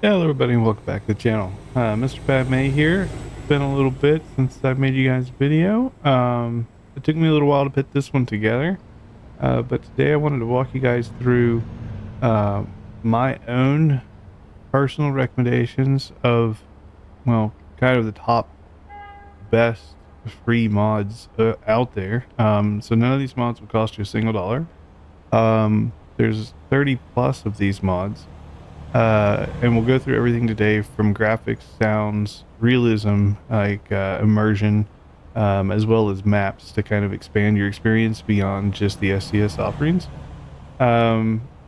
Hello everybody and welcome back to the channel. Mr. BadMae here. It's been a little bit since I made you guys a video. It took me a little while to put this one together. But today I wanted to walk you guys through uh, my own personal recommendations of, well, kind of the top best free mods out there. So none of these mods will cost you a single dollar. There's 30 plus of these mods. And we'll go through everything today from graphics, sounds, realism, like immersion, as well as maps to kind of expand your experience beyond just the SCS offerings.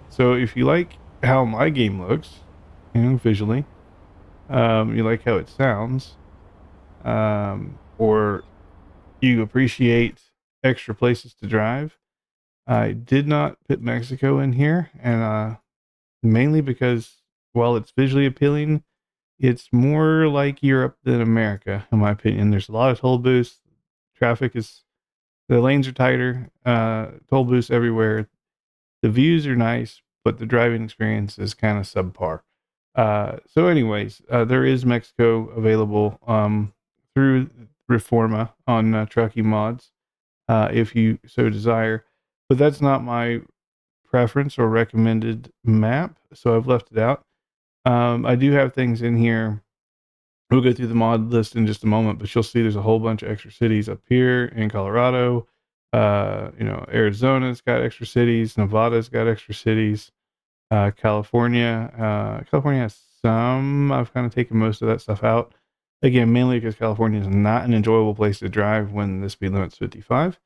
So if you like how my game looks, visually, you like how it sounds, or you appreciate extra places to drive, I did not put Mexico in here, and mainly because while it's visually appealing, it's more like Europe than America, in my opinion. There's a lot of toll booths. The lanes are tighter, toll booths everywhere. The views are nice, but the driving experience is kind of subpar. There is Mexico available through Reforma on Truckee Mods, if you so desire. But that's not my preference or recommended map, so I've left it out. I do have things in here. We'll go through the mod list in just a moment, but you'll see there's a whole bunch of extra cities up here in Colorado. Arizona's got extra cities. Nevada's got extra cities. California has some. I've kind of taken most of that stuff out. Again, mainly because California is not an enjoyable place to drive when the speed limit's 55.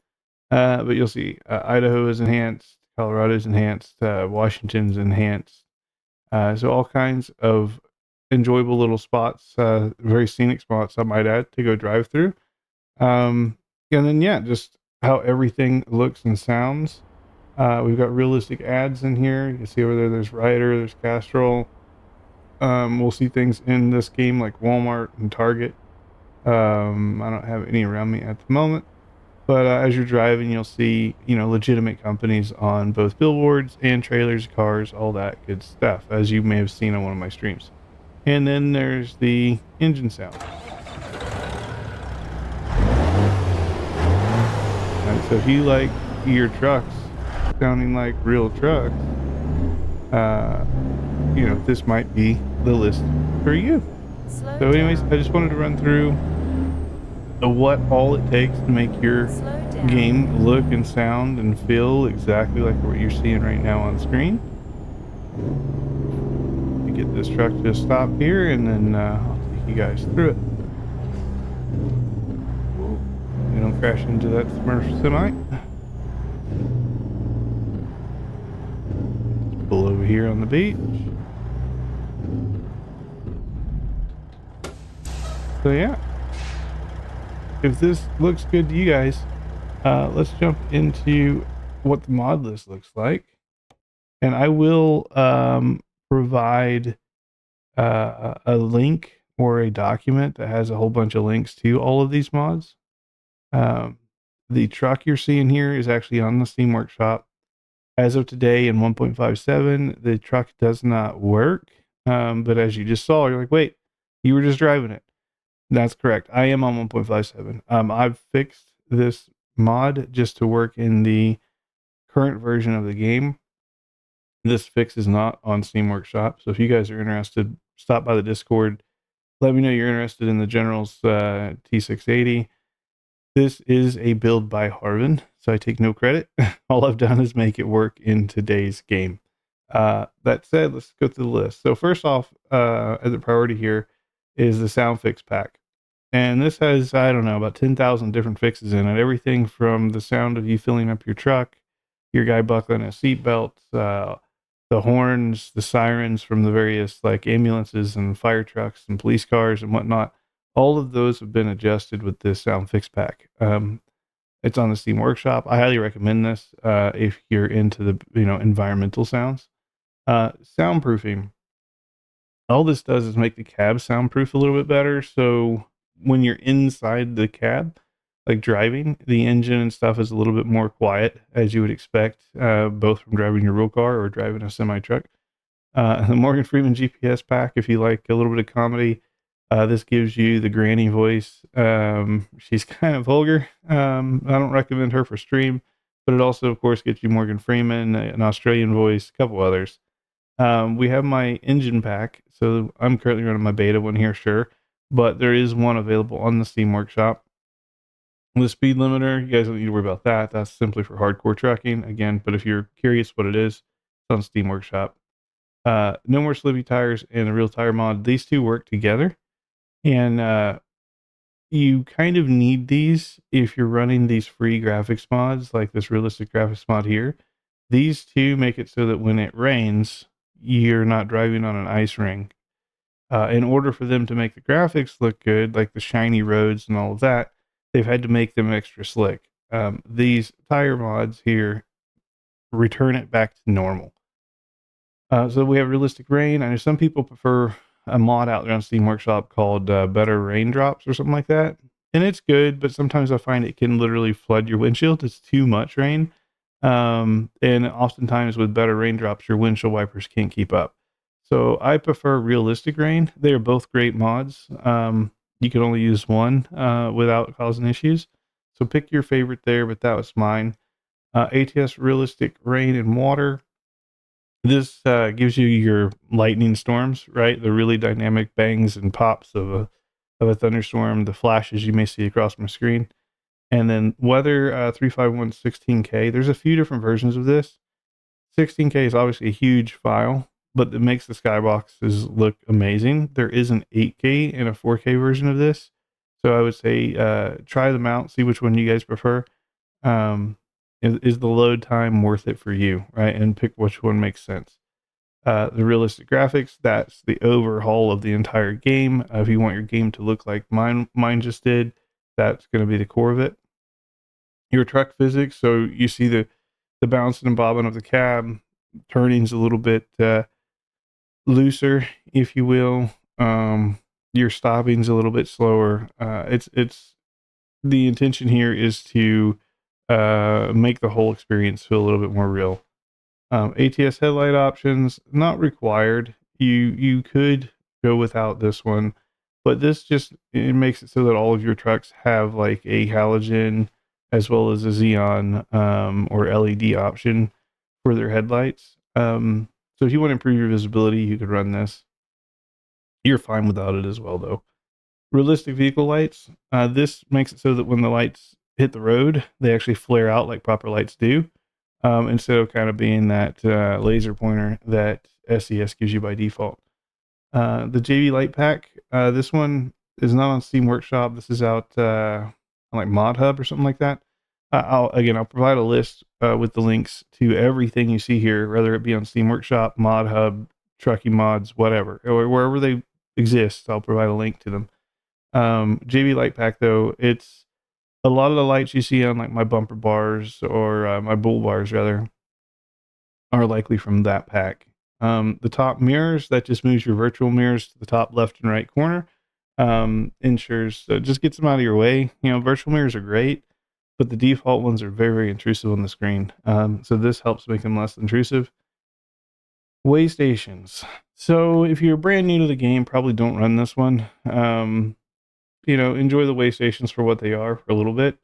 But you'll see Idaho is enhanced, Colorado's enhanced, Washington's enhanced. So all kinds of enjoyable little spots, very scenic spots, I might add, to go drive through. And then, yeah, just how everything looks and sounds. We've got realistic ads in here. You can see over there, there's Ryder, there's Castrol. We'll see things in this game like Walmart and Target. I don't have any around me at the moment. But as you're driving, you'll see, legitimate companies on both billboards and trailers, cars, all that good stuff, as you may have seen on one of my streams. And then there's the engine sound. And so if you like your trucks sounding like real trucks, this might be the list for you. So anyways, I just wanted to run through what all it takes to make your game look and sound and feel exactly like what you're seeing right now on screen. To get this truck to stop here, and then I'll take you guys through it. We don't crash into that Smurf semi. Let's pull over here on the beach. So yeah, if this looks good to you guys, let's jump into what the mod list looks like. And I will provide a link or a document that has a whole bunch of links to all of these mods. The truck you're seeing here is actually on the Steam Workshop. As of today in 1.57, the truck does not work. But as you just saw, you're like, wait, you were just driving it. That's correct. I am on 1.57. I've fixed this mod just to work in the current version of the game. This fix is not on Steam Workshop, so if you guys are interested, stop by the Discord. Let me know you're interested in the General's T680. This is a build by Harvin, so I take no credit. All I've done is make it work in today's game. That said, let's go through the list. So first off, as a priority here, is the sound fix pack. And this has, I don't know, about 10,000 different fixes in it. Everything from the sound of you filling up your truck, your guy buckling a seatbelt, the horns, the sirens from the various like ambulances and fire trucks and police cars and whatnot. All of those have been adjusted with this sound fix pack. It's on the Steam Workshop. I highly recommend this if you're into the environmental sounds. Soundproofing. All this does is make the cab soundproof a little bit better. So when you're inside the cab, like driving, the engine and stuff is a little bit more quiet, as you would expect, both from driving your real car or driving a semi truck. The Morgan Freeman GPS pack, if you like a little bit of comedy, this gives you the granny voice. She's kind of vulgar. I don't recommend her for stream, but it also, of course, gets you Morgan Freeman, an Australian voice, a couple others. We have my engine pack, so I'm currently running my beta one here, sure, but there is one available on the Steam Workshop. The speed limiter, you guys don't need to worry about that. That's simply for hardcore trucking, again, but if you're curious what it is, it's on Steam Workshop. No More Slippy Tires and the Real Tire mod, these two work together, and you kind of need these if you're running these free graphics mods, like this realistic graphics mod here. These two make it so that when it rains, you're not driving on an ice ring. In order for them to make the graphics look good, like the shiny roads and all of that, they've had to make them extra slick. These tire mods here return it back to normal. So we have realistic rain. I know some people prefer a mod out there on Steam Workshop called Better Raindrops or something like that, and it's good. But sometimes I find it can literally flood your windshield. It's too much rain, and oftentimes with Better Raindrops, your windshield wipers can't keep up. So I prefer realistic rain. They are both great mods. You can only use one without causing issues. So pick your favorite there, but that was mine. ATS realistic rain and water. This gives you your lightning storms, right? The really dynamic bangs and pops of a thunderstorm, the flashes you may see across my screen. And then weather 351 16K. There's a few different versions of this. 16K is obviously a huge file, but it makes the skyboxes look amazing. There is an 8K and a 4K version of this. So I would say try them out, see which one you guys prefer. Is the load time worth it for you, right? And pick which one makes sense. The realistic graphics, that's the overhaul of the entire game. If you want your game to look like mine just did, that's going to be the core of it. Your truck physics, so you see the bouncing and bobbing of the cab, turning's a little bit looser, if you will. Your stopping's a little bit slower. It's the intention here is to make the whole experience feel a little bit more real. ATS headlight options, not required. You could go without this one, but this just it makes it so that all of your trucks have like a halogen as well as a xenon or LED option for their headlights. So if you want to improve your visibility, you could run this. You're fine without it as well, though. Realistic vehicle lights. This makes it so that when the lights hit the road, they actually flare out like proper lights do, instead of kind of being that laser pointer that SES gives you by default. The JV Light Pack. This one is not on Steam Workshop. This is out on like Mod Hub or something like that. I'll provide a list with the links to everything you see here, whether it be on Steam Workshop, Mod Hub, Trucking Mods, whatever, or wherever they exist. I'll provide a link to them. JV Light Pack, though, it's a lot of the lights you see on like my bumper bars or my bull bars rather are likely from that pack. The top mirrors, that just moves your virtual mirrors to the top left and right corner. Ensures just gets them out of your way. You know, virtual mirrors are great, but the default ones are very, very intrusive on the screen. So this helps make them less intrusive. Way stations. So if you're brand new to the game, probably don't run this one. Enjoy the way stations for what they are for a little bit.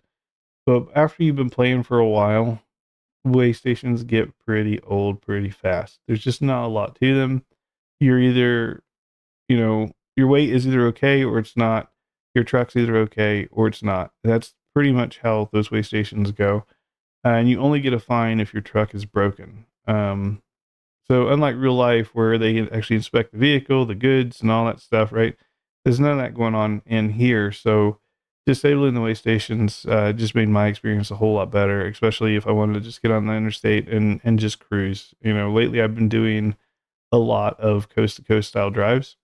But after you've been playing for a while, way stations get pretty old pretty fast. There's just not a lot to them. You're either, your weight is either okay or it's not. Your truck's either okay or it's not. That's pretty much how those way stations go. And you only get a fine if your truck is broken. So unlike real life where they actually inspect the vehicle, the goods, and all that stuff, right? There's none of that going on in here. So disabling the way stations just made my experience a whole lot better, especially if I wanted to just get on the interstate and just cruise. Lately I've been doing a lot of coast to coast style drives,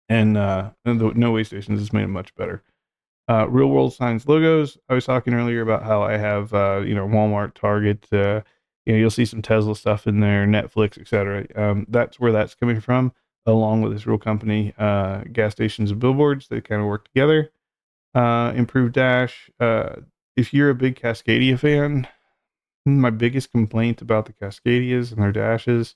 and the no way stations has made it much better. Real world signs logos. I was talking earlier about how I have Walmart, Target. You'll see some Tesla stuff in there, Netflix, etc. That's where that's coming from, along with this real company, gas stations and billboards. They kind of work together. Improved dash. If you're a big Cascadia fan, my biggest complaint about the Cascadias and their dashes,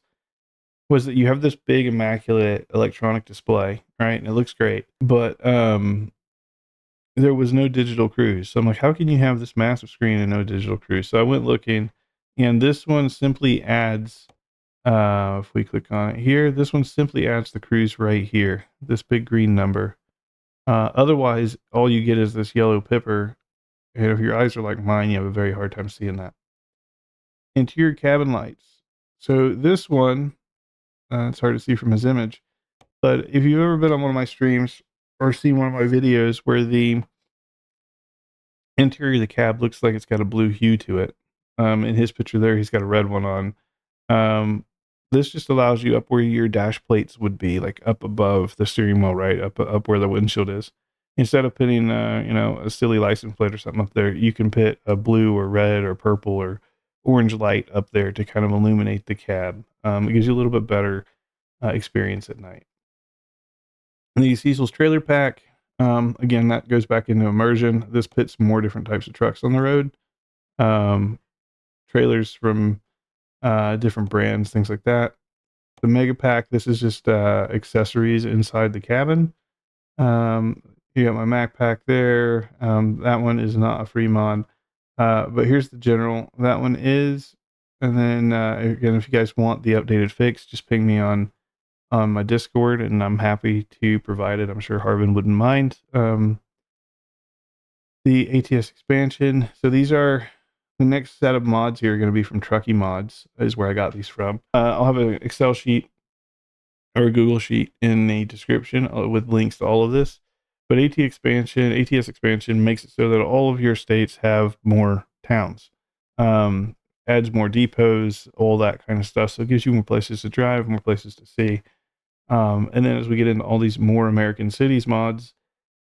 was that you have this big immaculate electronic display, right? And it looks great, but there was no digital cruise. So I'm like, how can you have this massive screen and no digital cruise? So I went looking, and this one simply adds, if we click on it here, this one simply adds the cruise right here, this big green number. Otherwise, all you get is this yellow pipper, and if your eyes are like mine, you have a very hard time seeing that. Interior cabin lights. So this one, it's hard to see from his image, but if you've ever been on one of my streams or seen one of my videos where the interior of the cab looks like it's got a blue hue to it, in his picture there, he's got a red one on. This just allows you up where your dash plates would be, like up above the steering wheel, right up where the windshield is. Instead of putting, a silly license plate or something up there, you can put a blue or red or purple or orange light up there to kind of illuminate the cab. It gives you a little bit better experience at night. The Cecil's trailer pack, again, that goes back into Immersion. This puts more different types of trucks on the road. Trailers from different brands, things like that. The Mega Pack, this is just accessories inside the cabin. You got my Mac Pack there. That one is not a free mod. But here's the general. That one is. And then, again, if you guys want the updated fix, just ping me on my Discord, and I'm happy to provide it. I'm sure Harvin wouldn't mind. The ATS expansion. So these are the next set of mods here are going to be from Truckee Mods, is where I got these from. I'll have an Excel sheet or a Google sheet in the description with links to all of this. But ATS expansion makes it so that all of your states have more towns. Adds more depots, all that kind of stuff. So it gives you more places to drive, more places to see. And then as we get into all these more American cities mods,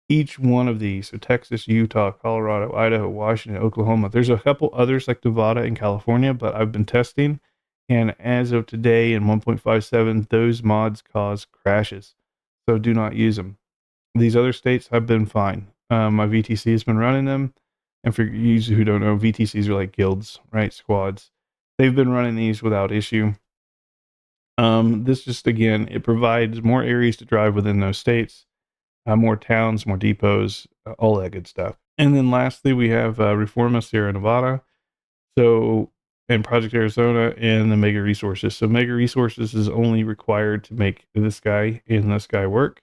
each one of these, so Texas, Utah, Colorado, Idaho, Washington, Oklahoma, there's a couple others like Nevada and California, but I've been testing, and as of today in 1.57, those mods cause crashes, so do not use them. These other states have been fine. My VTC has been running them, and for you who don't know, VTCs are like guilds, right? Squads. They've been running these without issue. This just, again, it provides more areas to drive within those states, more towns, more depots, all that good stuff. And then lastly, we have Reforma Sierra Nevada, so, and Project Arizona, and the Mega Resources. So Mega Resources is only required to make this guy and this guy work.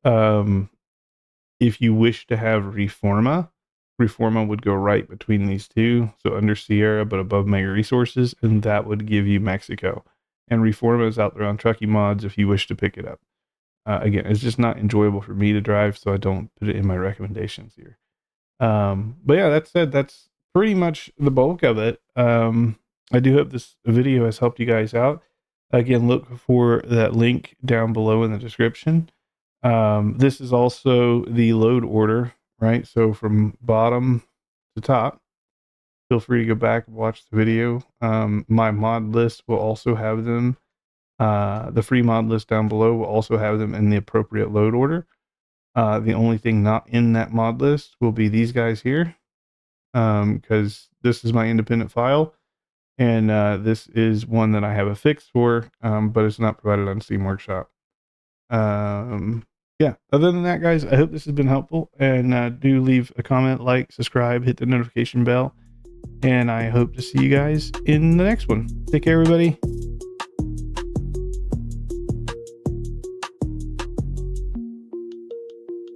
If you wish to have Reforma would go right between these two, so under Sierra but above Mega Resources, and that would give you Mexico. And Reforma is out there on Truckee Mods if you wish to pick it up. Again, it's just not enjoyable for me to drive, so I don't put it in my recommendations here. But yeah, that said, that's pretty much the bulk of it. I do hope this video has helped you guys out. Again, look for that link down below in the description. This is also the load order, right? So from bottom to top, feel free to go back and watch the video. My mod list will also have them. The free mod list down below will also have them in the appropriate load order. The only thing not in that mod list will be these guys here, because this is my independent file, and this is one that I have a fix for, but it's not provided on Steam Workshop. Yeah, other than that, guys, I hope this has been helpful, and do leave a comment, like, subscribe, hit the notification bell, and I hope to see you guys in the next one. Take care, everybody.